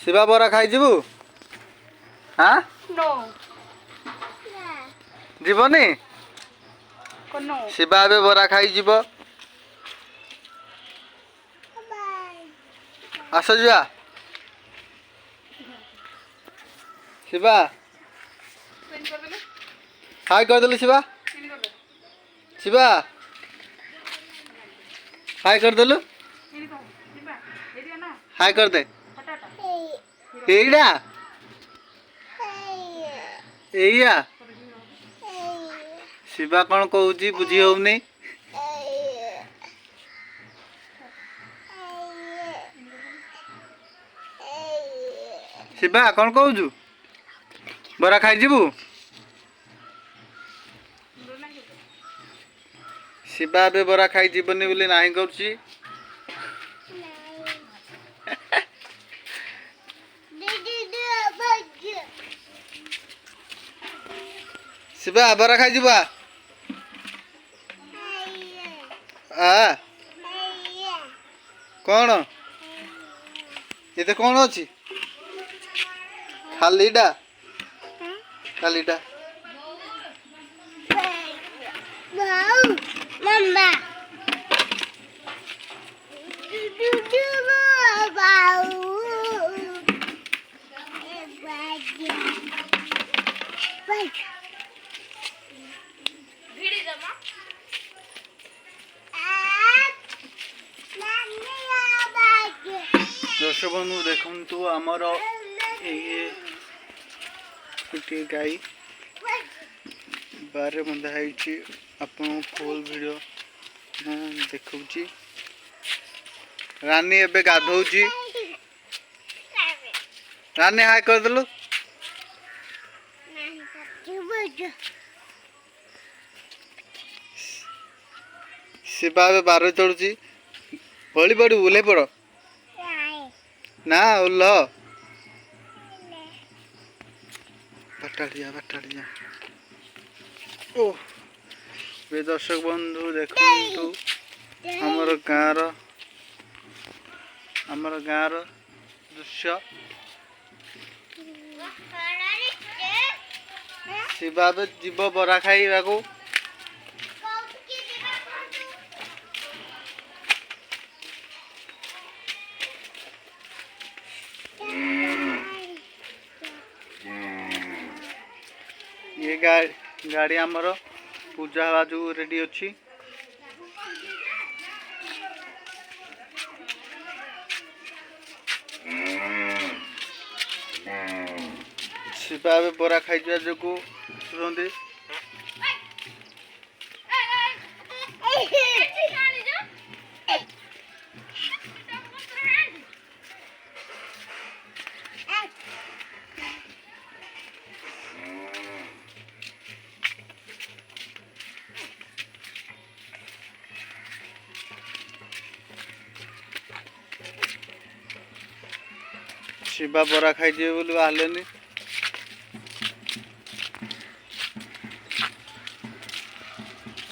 शिवा बरा खाई जीवु हाँ नो जीवनी कोनो शिवा एबे बरा खाई जीव आस जा शिवा हाय कर देलु शिवा शिवा हाय कर देलु हाय कर दे एइडा एइया शिवा कौन कहूची बुझी होउनी शिवा कौन कहूचु बरा खाई जीवु शिवा बे बरा खाई जीवनी बोली नाही करछि शिवा बरा खाई जीवा आ कौन ये कौन अच्छी खालीटा खालीटा दर्शक बंधु देखु आमर ये गाई बारे बंधाई आपन फुल वीडियो देखुची रानी एबे गाधौची रानी हाय कर देलु शिवा एबे बार चढ़ुची बड़ी बड़ी उले पड़ ना उल्ल बटाड़िया ओ बे दर्शक बंधु देखु हमर गाँर दृश्य शिवा जीव बरा खाइबा को ये गाड़ी आमर पूजा हवा जो रेडी अच्छी शिवा ए बरा खाई जो शुणते शिवा बरा खाई बोली बाहर